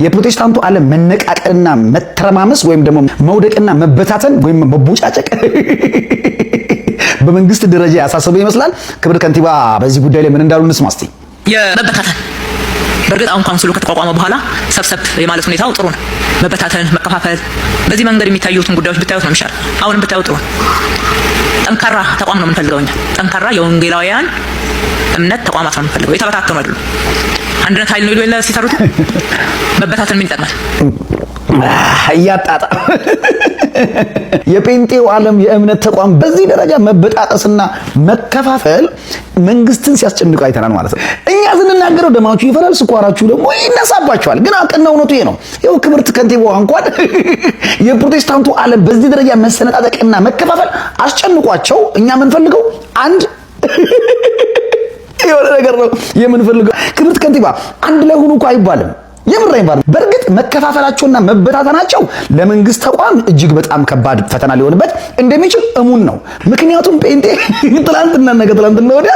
የፕሮቴስታንቱ ዓለም መነቃቀልና መተረማመስ ወይም ደግሞ መውደቅና መበታተን ወይም መቦጫጨቅ በመንግስት ደረጃ ያሳሰበው ይመስላል። ክብር ከንቲባ በዚህ ጉዳይ ላይ ምን እንዳሉ እንስማ እስቲ። የመበታተን በእርግጥ አሁን ካውንስሉ ከተቋቋመ በኋላ ሰብሰብ የማለት ሁኔታው ጥሩ ነው። መበታተን፣ መከፋፈል በዚህ መንገድ የሚታዩትን ጉዳዮች ብታዩት ነው የሚሻል። አሁንም ብታዩት ጥሩ ነው። ጠንካራ ተቋም ነው የምንፈልገው እኛ። ጠንካራ የወንጌላውያን እምነት ተቋማት ነው የምንፈልገው። የተበታተኑ አይደሉም። አንድነት ኃይል ነው ይሉ የለ ሲሰሩት። መበታተን ምን ይጠቅማል? ያጣጣ የጴንጤው ዓለም የእምነት ተቋም በዚህ ደረጃ መበጣጠስና መከፋፈል መንግስትን ሲያስጨንቁ አይተናል ማለት ነው። እኛ ስንናገረው ደማችሁ ይፈላል፣ ስኳራችሁ ደግሞ ይነሳባችኋል። ግን አቅና እውነቱ ይሄ ነው። ይኸው ክብርት ከንቲባዋ እንኳን የፕሮቴስታንቱ ዓለም በዚህ ደረጃ መሰነጣጠቅና መከፋፈል አስጨንቋቸው እኛ የምንፈልገው አንድ የሆነ ነገር ነው የምንፈልገው። ክብርት ከንቲባ አንድ ላይ ሆኑ እኮ አይባልም። የምራይ ባር በርግጥ መከፋፈላቸውና መበታተናቸው ለመንግስት ተቋም እጅግ በጣም ከባድ ፈተና ሊሆንበት እንደሚችል እሙን ነው። ምክንያቱም ጴንጤ ትላንትና ወዲያ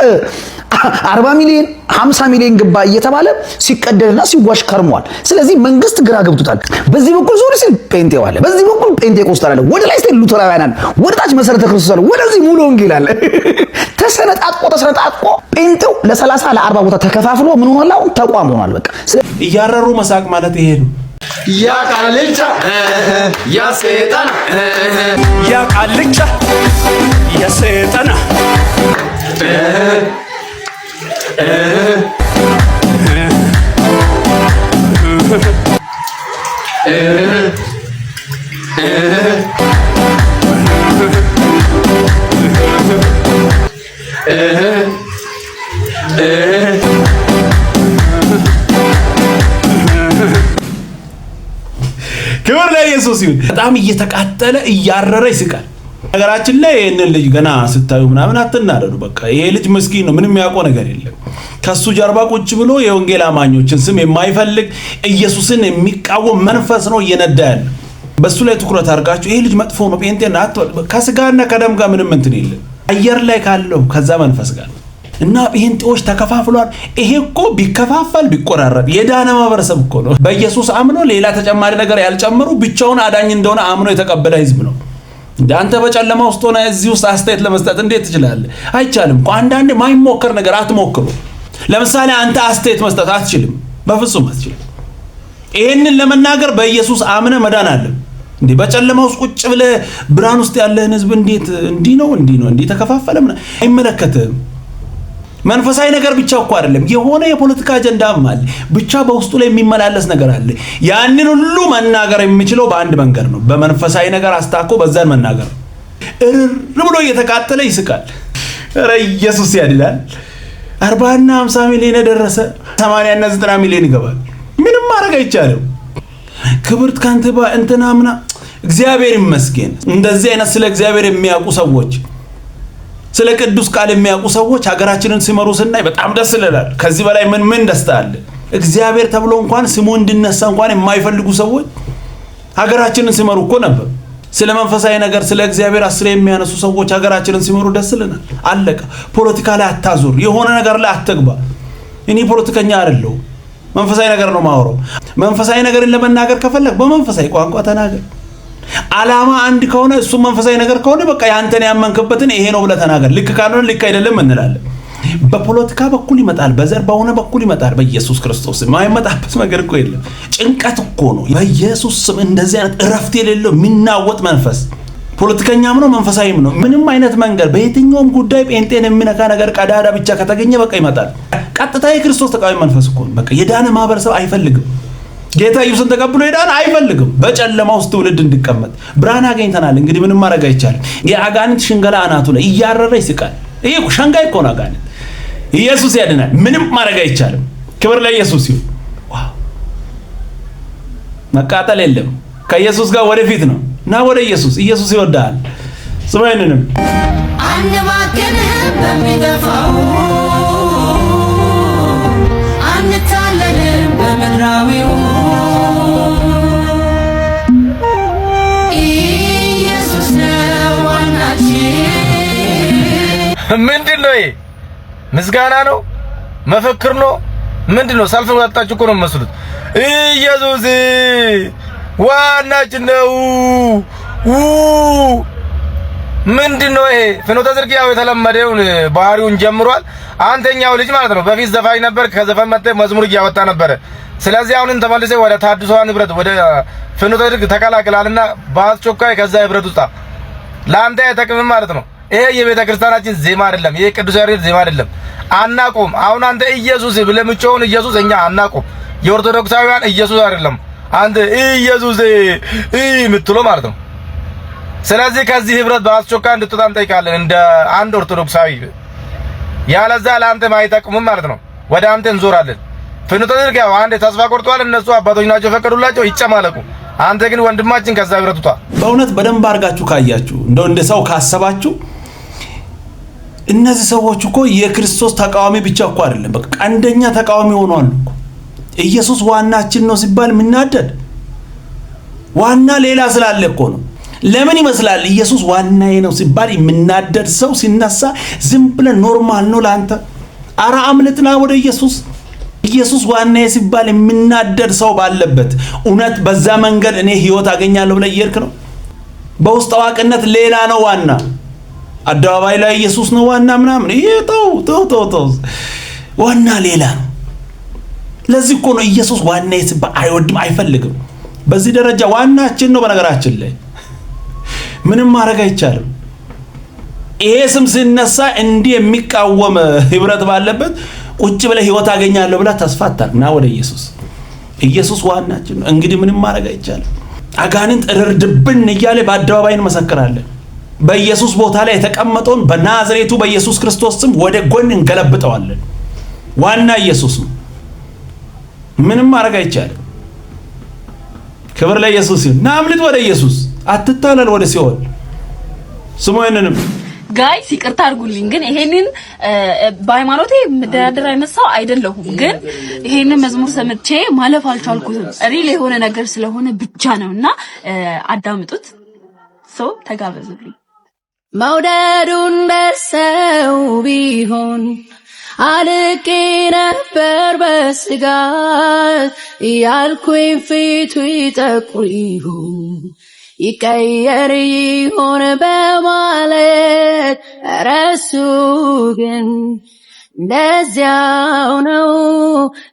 40 ሚሊዮን 50 ሚሊዮን ግባ እየተባለ ሲቀደልና ሲዋሽ ከርሟል። ስለዚህ መንግስት ግራ ገብቶታል። በዚህ በኩል ዞር ሲል ጴንጤው አለ፣ በዚህ በኩል ጴንጤቆስጣን አለ፣ ወደ ላይ ሲል ሉተራውያን አለ፣ ወደ ታች መሰረተ ክርስቶስ አለ፣ ወደዚህ ሙሉ ወንጌል አለ። ተሰነጣጥቆ ጴንጤው ለ30 ለ40 ቦታ ተከፋፍሎ ምን ሆኗል? አሁን ተቋም ሆኗል። በቃ እያረሩ መሳቅ ማለት ይሄ ነው። ያ ቃልቻ ያ ሰይጣን ያ ቃልቻ ያ ሰይጣን ክብር ለኢየሱስ ይሁን። በጣም እየተቃጠለ እያረረ ይስቃል። ነገራችን ላይ ይሄንን ልጅ ገና ስታዩ ምናምን አትናደዱ። በቃ ይሄ ልጅ ምስኪን ነው፣ ምንም ያውቀው ነገር የለም። ከሱ ጀርባ ቁጭ ብሎ የወንጌል አማኞችን ስም የማይፈልግ ኢየሱስን የሚቃወም መንፈስ ነው እየነዳ ያለ። በሱ ላይ ትኩረት አድርጋችሁ ይሄ ልጅ መጥፎ ነው ጴንጤና ከስጋና ከደም ጋር ምንም እንትን የለም፣ አየር ላይ ካለው ከዛ መንፈስ ጋር እና ጴንጤዎች ተከፋፍሏል። ይሄ እኮ ቢከፋፈል ቢቆራረጥ የዳነ ማህበረሰብ እኮ ነው። በኢየሱስ አምኖ ሌላ ተጨማሪ ነገር ያልጨመሩ ብቻውን አዳኝ እንደሆነ አምኖ የተቀበለ ህዝብ ነው። አንተ በጨለማ ውስጥ ሆነ እዚህ ውስጥ አስተያየት ለመስጠት እንዴት ትችላለህ? አይቻልም እኮ። አንዳንዴ ማይሞከር ነገር አትሞክሩ። ለምሳሌ አንተ አስተያየት መስጠት አትችልም፣ በፍጹም አትችልም። ይሄንን ለመናገር በኢየሱስ አምነ መዳን አለ እንዴ? በጨለማ ውስጥ ቁጭ ብለህ ብርሃን ውስጥ ያለህን ህዝብ እንዴት እንዲህ ነው ተከፋፈለ አይመለከትም። መንፈሳዊ ነገር ብቻ እኮ አይደለም፣ የሆነ የፖለቲካ አጀንዳም አለ። ብቻ በውስጡ ላይ የሚመላለስ ነገር አለ። ያንን ሁሉ መናገር የሚችለው በአንድ መንገድ ነው፣ በመንፈሳዊ ነገር አስታኮ በዛን መናገር። እርር ብሎ እየተቃጠለ ይስቃል። ኧረ ኢየሱስ ያድላል። 40 እና 50 ሚሊዮን የደረሰ 80 እና 90 ሚሊዮን ይገባል። ምንም ማድረግ አይቻልም። ክብርት ከንቲባ እንትና ምና እግዚአብሔር ይመስገን። እንደዚህ አይነት ስለ እግዚአብሔር የሚያውቁ ሰዎች፣ ስለ ቅዱስ ቃል የሚያውቁ ሰዎች ሀገራችንን ሲመሩ ስናይ በጣም ደስ ይላል። ከዚህ በላይ ምን ደስታ አለ? እግዚአብሔር ተብሎ እንኳን ስሙ እንዲነሳ እንኳን የማይፈልጉ ሰዎች ሀገራችንን ሲመሩ እኮ ነበር። ስለ መንፈሳዊ ነገር ስለ እግዚአብሔር አስሬ የሚያነሱ ሰዎች ሀገራችንን ሲመሩ ደስ ይለናል። አለቀ። ፖለቲካ ላይ አታዙር፣ የሆነ ነገር ላይ አትግባ። እኔ ፖለቲከኛ አይደለሁ፣ መንፈሳዊ ነገር ነው ማወራው። መንፈሳዊ ነገርን ለመናገር ከፈለክ በመንፈሳዊ ቋንቋ ተናገር። ዓላማ አንድ ከሆነ እሱ መንፈሳዊ ነገር ከሆነ በቃ ያንተን ያመንክበትን ይሄ ነው ብለህ ተናገር። ልክ ካልሆነ ልክ አይደለም እንላለን። በፖለቲካ በኩል ይመጣል፣ በዘር በሆነ በኩል ይመጣል። በኢየሱስ ክርስቶስ የማይመጣበት ነገር እኮ የለም። ጭንቀት እኮ ነው። በኢየሱስ ስም እንደዚህ አይነት እረፍት የሌለው የሚናወጥ መንፈስ ፖለቲከኛም ነው መንፈሳዊም ነው። ምንም አይነት መንገድ በየትኛውም ጉዳይ ጴንጤን የሚነካ ነገር ቀዳዳ ብቻ ከተገኘ በቃ ይመጣል። ቀጥታ የክርስቶስ ተቃዋሚ መንፈስ እኮ ነው። በቃ የዳነ ማህበረሰብ አይፈልግም። ጌታ ኢየሱስን ተቀብሎ የዳነ አይፈልግም። በጨለማ ውስጥ ትውልድ እንዲቀመጥ ብርሃን አገኝተናል። እንግዲህ ምንም ማድረግ አይቻልም። የአጋንንት ሽንገላ አናቱ ላይ እያረረ ይስቃል። ይሄ ሸንጋይ እኮ ነው አጋንንት። ኢየሱስ ያድናል። ምንም ማድረግ አይቻልም። ክብር ለኢየሱስ ይሁን። ዋው! መቃጠል የለም። ከኢየሱስ ጋር ወደፊት ነው። ና ወደ ኢየሱስ። ኢየሱስ ይወዳል። ስማይንንም አንባከንም በሚጠፋው አንታለልም በመድራዊው ኢየሱስ ነው ዋናችን። ምንድነው? ምስጋና ነው? መፈክር ነው? ምንድነው? ሰልፍ ወጣችሁ እኮ ነው መስሉት። ኢየሱስ ዋናችን ነው። ምንድነው ይሄ? ፍኖተ ጽድቅ ያው የተለመደውን ባህሪውን ጀምሯል። አንተኛው ልጅ ማለት ነው በፊት ዘፋኝ ነበር። ከዘፈን መጥተህ መዝሙር እያወጣ ነበር። ስለዚህ አሁን ተመልሰህ ወደ ታድሶ ንብረት ወደ ፍኖተ ጽድቅ ተቀላቅላልና በአስቸኳይ ከዛ ህብረት ውጣ። ለአንተ አይጠቅምም ማለት ነው። ይሄ የቤተ ክርስቲያናችን ዜማ አይደለም። ይሄ ቅዱስ ያሬድ ዜማ አይደለም። አናቆም። አሁን አንተ ኢየሱስ ብለህ የምትጮኸውን ኢየሱስ እኛ አናቆም። የኦርቶዶክሳውያን ኢየሱስ አይደለም አንተ ኢየሱስ የምትለው ማለት ነው። ስለዚህ ከዚህ ህብረት በአስቸኳይ እንድትወጣ እንጠይቃለን እንደ አንድ ኦርቶዶክሳዊ። ያለዛ ለአንተ አይጠቅምም ማለት ነው። ወደ አንተ እንዞራለን። ፍኖተ ጽድቅ ያው አንዴ ተስፋ ቆርጧል። እነሱ አባቶች ናቸው ፈቀዱላቸው ይጨማለቁ። አንተ ግን ወንድማችን ከዛ ህብረት ውጣ። በእውነት በደንብ አድርጋችሁ ካያችሁ እንደ ሰው ካሰባችሁ እነዚህ ሰዎች እኮ የክርስቶስ ተቃዋሚ ብቻ እኮ አይደለም፣ በቃ አንደኛ ተቃዋሚ ሆነዋል እኮ። ኢየሱስ ዋናችን ነው ሲባል ምናደድ ዋና ሌላ ስላለ እኮ ነው። ለምን ይመስላል ኢየሱስ ዋናዬ ነው ሲባል የምናደድ ሰው ሲነሳ ዝም ብለን ኖርማል ነው ላንተ? አራ አምልጥና ወደ ኢየሱስ። ኢየሱስ ዋናዬ ሲባል የምናደድ ሰው ባለበት እውነት በዛ መንገድ እኔ ህይወት አገኛለሁ ብለህ እየሄድክ ነው። በውስጥ አዋቂነት ሌላ ነው ዋና፣ አደባባይ ላይ ኢየሱስ ነው ዋና ምናምን። ይሄ ተው ዋና ሌላ ነው። ለዚህ እኮ ነው ኢየሱስ ዋናዬ ሲባል አይወድም አይፈልግም። በዚህ ደረጃ ዋናችን ነው። በነገራችን ላይ ምንም ማድረግ አይቻልም። ይሄ ስም ሲነሳ እንዲህ የሚቃወም ህብረት ባለበት ቁጭ ብለህ ህይወት አገኛለሁ ብለህ ተስፋ አታርግ። ና ወደ ኢየሱስ። ኢየሱስ ዋናችን ነው። እንግዲህ ምንም ማድረግ አይቻልም። አጋንንት እርድብን እያለ በአደባባይ እንመሰክራለን። በኢየሱስ ቦታ ላይ የተቀመጠውን በናዝሬቱ በኢየሱስ ክርስቶስ ስም ወደ ጎን እንገለብጠዋለን። ዋና ኢየሱስ ነው። ምንም ማድረግ አይቻልም። ክብር ለኢየሱስ ይሁን። ና አምልጥ ወደ ኢየሱስ። አትታለል ወደ ሲኦል። ስሙኝንም ጋይስ ይቅርታ አድርጉልኝ፣ ግን ይሄንን በሃይማኖቴ መደራደር አይነት ሰው አይደለሁም። ግን ይሄንን መዝሙር ሰምቼ ማለፍ አልቻልኩትም። ሪል የሆነ ነገር ስለሆነ ብቻ ነውና አዳምጡት። ሰው ተጋበዙልኝ። መውደዱን በሰው ቢሆን አልቄ ነበር በስጋት ያልኩኝ ፊቱ ይጠቁር ይሆን ይቀየር ይሆን በማለት ረሱ ግን እንደዚያው ነው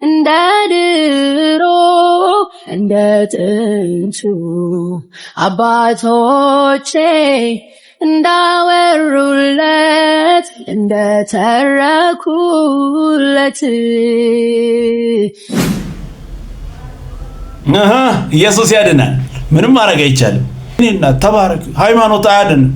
እንደ ድሮ እንደ ጥንቱ አባቶቼ እንዳወሩለት እንደተረኩለት። ኢየሱስ ያድናል። ምንም ማድረግ አይቻልም። እኔና ተባረክ። ሃይማኖት አያድንም።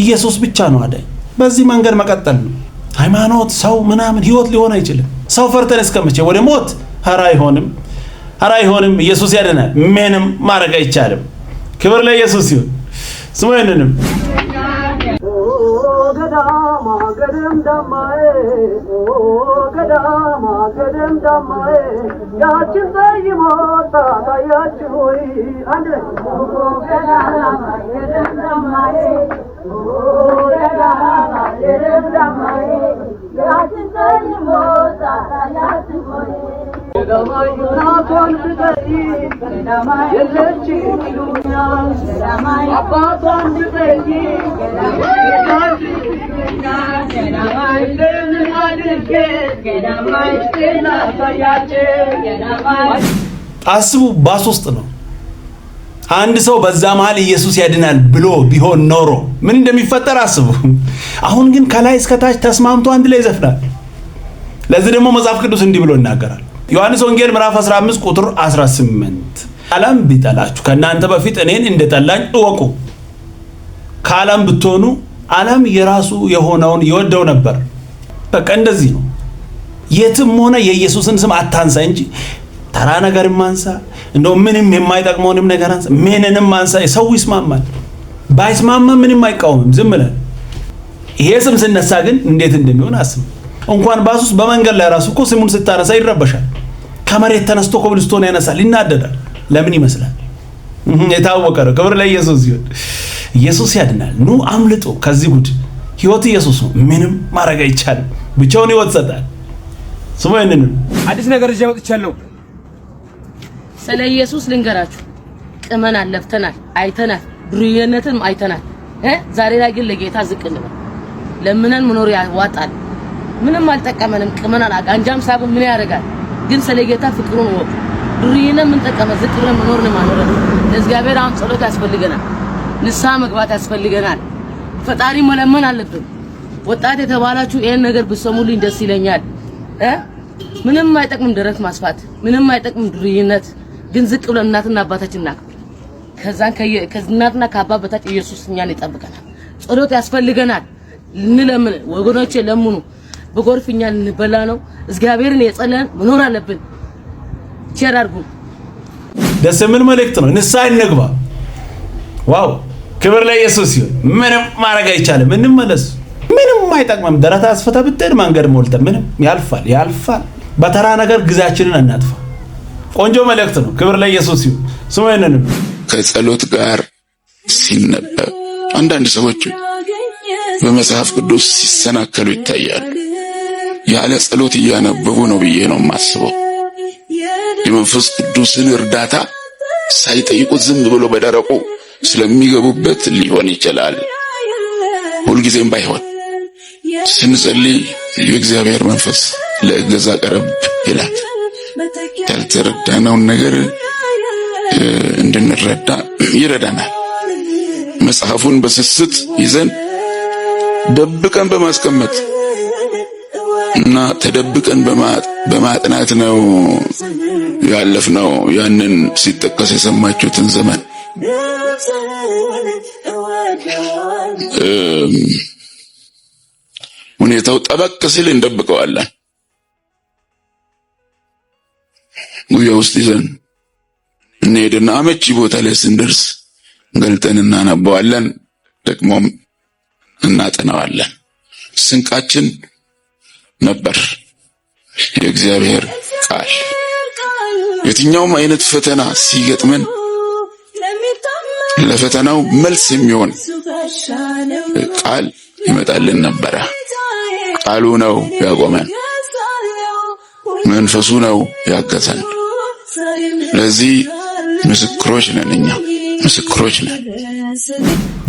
ኢየሱስ ብቻ ነው አዳኝ። በዚህ መንገድ መቀጠል ነው። ሃይማኖት ሰው ምናምን ህይወት ሊሆን አይችልም። ሰው ፈርተን እስከመቼ ወደ ሞት? ኧረ አይሆንም። ኢየሱስ ያድናል። ምንም ማድረግ አይቻልም። ክብር ለኢየሱስ ይሁን። ስሙኝንም ገዳማ ገደም ዳማዬ ገዳማ ገደም ዳማዬ ያችን ዘይሞታ ታያችሁ ሆይ አንድ ገዳማ ገደም ዳማዬ ገዳማ ገደም ዳማዬ ያችን ዘይሞታ ታያችሁ ሆይ ገዳማይ ናቶን ብጠሪ ገዳማይ የለች ይሉኛል ገዳማይ አባቷን ብጠሪ ገዳማይ አስቡ። ባስ ውስጥ ነው አንድ ሰው በዛ መሃል ኢየሱስ ያድናል ብሎ ቢሆን ኖሮ ምን እንደሚፈጠር አስቡ። አሁን ግን ከላይ እስከ ታች ተስማምቶ አንድ ላይ ይዘፍናል። ለዚህ ደግሞ መጽሐፍ ቅዱስ እንዲህ ብሎ ይናገራል። ዮሐንስ ወንጌል ምዕራፍ 15 ቁጥር 18 ዓለም ቢጠላችሁ ከእናንተ በፊት እኔን እንደጠላኝ እወቁ። ከዓለም ብትሆኑ ዓለም የራሱ የሆነውን ይወደው ነበር። በቃ እንደዚህ ነው። የትም ሆነ የኢየሱስን ስም አታንሳ እንጂ ተራ ነገር ማንሳ፣ እንደው ምንም የማይጠቅመውንም ነገር አንሳ፣ ምንንም ማንሳ። ሰው ይስማማል፣ ባይስማማ ምንም አይቃወምም፣ ዝም ብለን። ይሄ ስም ሲነሳ ግን እንዴት እንደሚሆን አስብ። እንኳን ባሱስ በመንገድ ላይ ራሱ እኮ ስሙን ስታነሳ ይረበሻል። ከመሬት ተነስቶ ኮብልስቶን ያነሳል፣ ይናደዳል። ለምን ይመስላል? የታወቀ ነው። ክብር ለኢየሱስ ይሁን። ኢየሱስ ያድናል። ኑ አምልጡ ከዚህ ጉድ። ህይወት ኢየሱስ ነው። ምንም ማድረግ አይቻልም። ብቻውን ህይወት ይሰጣል። ስሙ ይሄንን አዲስ ነገር ይዤ መጥቻለሁ። ስለ ኢየሱስ ልንገራችሁ ቅመናል ለፍተናል አይተናል ድሩየነትን አይተናል ዛሬ ላይ ግን ለጌታ ዝቅ እንበል ለምነን መኖር ያዋጣል ምንም አልጠቀመንም ቅመናል አንጃም ሳብ ምን ያደርጋል ግን ስለ ጌታ ፍቅሩን ወቅ ድሩየነት ምን ተቀመ ዝቅ ብለን መኖር ነው ማለት ነው ለእግዚአብሔር አሁን ጸሎት ያስፈልገናል ንስሐ መግባት ያስፈልገናል ፈጣሪ መለመን አለብን ወጣት የተባላችሁ ይሄን ነገር ብትሰሙልኝ ደስ ይለኛል ምንም አይጠቅምም ደረት ማስፋት ምንም አይጠቅምም ድሩየነት ግን ዝቅ ብለን እናትና አባታችንና ከዛን ከእናትና ከአባት በታች ኢየሱስ እኛን ይጠብቀናል ጸሎት ያስፈልገናል እንለምን ወገኖቼ ለምኑ በጎርፍኛ ልንበላ ነው እግዚአብሔርን የጸለን መኖር አለብን ቸር አድርጉ ደስ የሚል መልእክት ነው ንስሐ እንግባ ዋው ክብር ለኢየሱስ ይሁን ምንም ማድረግ አይቻልም እንመለስ ምንም አይጠቅምም ደረታ አስፈታ ብትሄድ መንገድ ሞልተ ምንም ያልፋል በተራ ነገር ግዛችንን እናጥፋ ቆንጆ መልእክት ነው ክብር ለኢየሱስ ይሁን ስሙኝንም ከጸሎት ጋር ሲነበብ አንዳንድ ሰዎች በመጽሐፍ ቅዱስ ሲሰናከሉ ይታያሉ ያለ ጸሎት እያነበቡ ነው ብዬ ነው የማስበው የመንፈስ ቅዱስን እርዳታ ሳይጠይቁት ዝም ብሎ በደረቁ ስለሚገቡበት ሊሆን ይችላል ሁልጊዜም ባይሆን ስንጸልይ የእግዚአብሔር መንፈስ ለእገዛ ቀረብ ይላል ያልተረዳነውን ነገር እንድንረዳ ይረዳናል መጽሐፉን በስስት ይዘን ደብቀን በማስቀመጥ እና ተደብቀን በማጥናት ነው ያለፍነው ያንን ሲጠቀስ የሰማችሁትን ዘመን ሁኔታው ጠበቅ ሲል እንደብቀዋለን ጉያ ውስጥ ይዘን እንሄድና አመቺ ቦታ ላይ ስንደርስ ገልጠን እናነባዋለን ደግሞም እናጠናዋለን ስንቃችን ነበር የእግዚአብሔር ቃል የትኛውም አይነት ፈተና ሲገጥመን ለፈተናው መልስ የሚሆን ቃል ይመጣልን ነበር ቃሉ ነው ያቆመን መንፈሱ ነው ያገዘን ለዚህ ምስክሮች ነን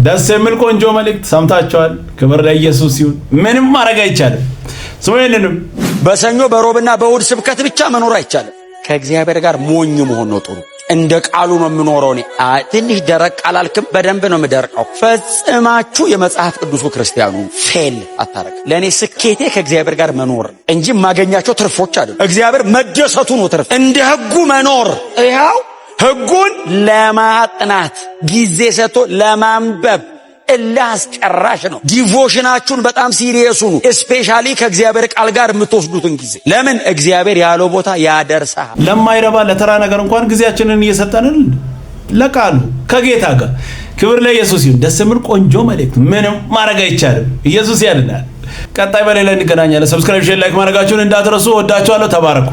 ደስ የሚል ቆንጆ መልእክት ሰምታችኋል ክብር ለኢየሱስ ይሁን ምንም ማድረግ አይቻልም ስሙኝንም በሰኞ በሮብና በእሑድ ስብከት ብቻ መኖር አይቻልም ከእግዚአብሔር ጋር ሞኝ መሆን ነው ጥሩ እንደ ቃሉ ነው የምኖረው እኔ ትንሽ ደረቅ አላልክም በደንብ ነው የምደርቀው ፈጽማችሁ የመጽሐፍ ቅዱሱ ክርስቲያኑ ፌል አታረግ ለኔ ስኬቴ ከእግዚአብሔር ጋር መኖር እንጂ ማገኛቸው ትርፎች አይደለም እግዚአብሔር መደሰቱ ነው ትርፍ እንደ ሕጉ መኖር ይሄው ሕጉን ለማጥናት ጊዜ ሰጥቶ ለማንበብ እላስጨራሽ ነው ዲቮሽናችሁን በጣም ሲሪየስ ሁኑ ስፔሻሊ ከእግዚአብሔር ቃል ጋር የምትወስዱትን ጊዜ ለምን እግዚአብሔር ያለው ቦታ ያደርሳል ለማይረባ ለተራ ነገር እንኳን ጊዜያችንን እየሰጠንን ለቃሉ ከጌታ ጋር ክብር ለኢየሱስ ይሁን ደስ የሚል ቆንጆ መልእክት ምንም ማድረግ አይቻልም ኢየሱስ ያድናል ቀጣይ በሌላ እንገናኛለን ሰብስክራይብ ሼር ላይክ ማድረጋችሁን እንዳትረሱ ወዳችኋለሁ ተባረኩ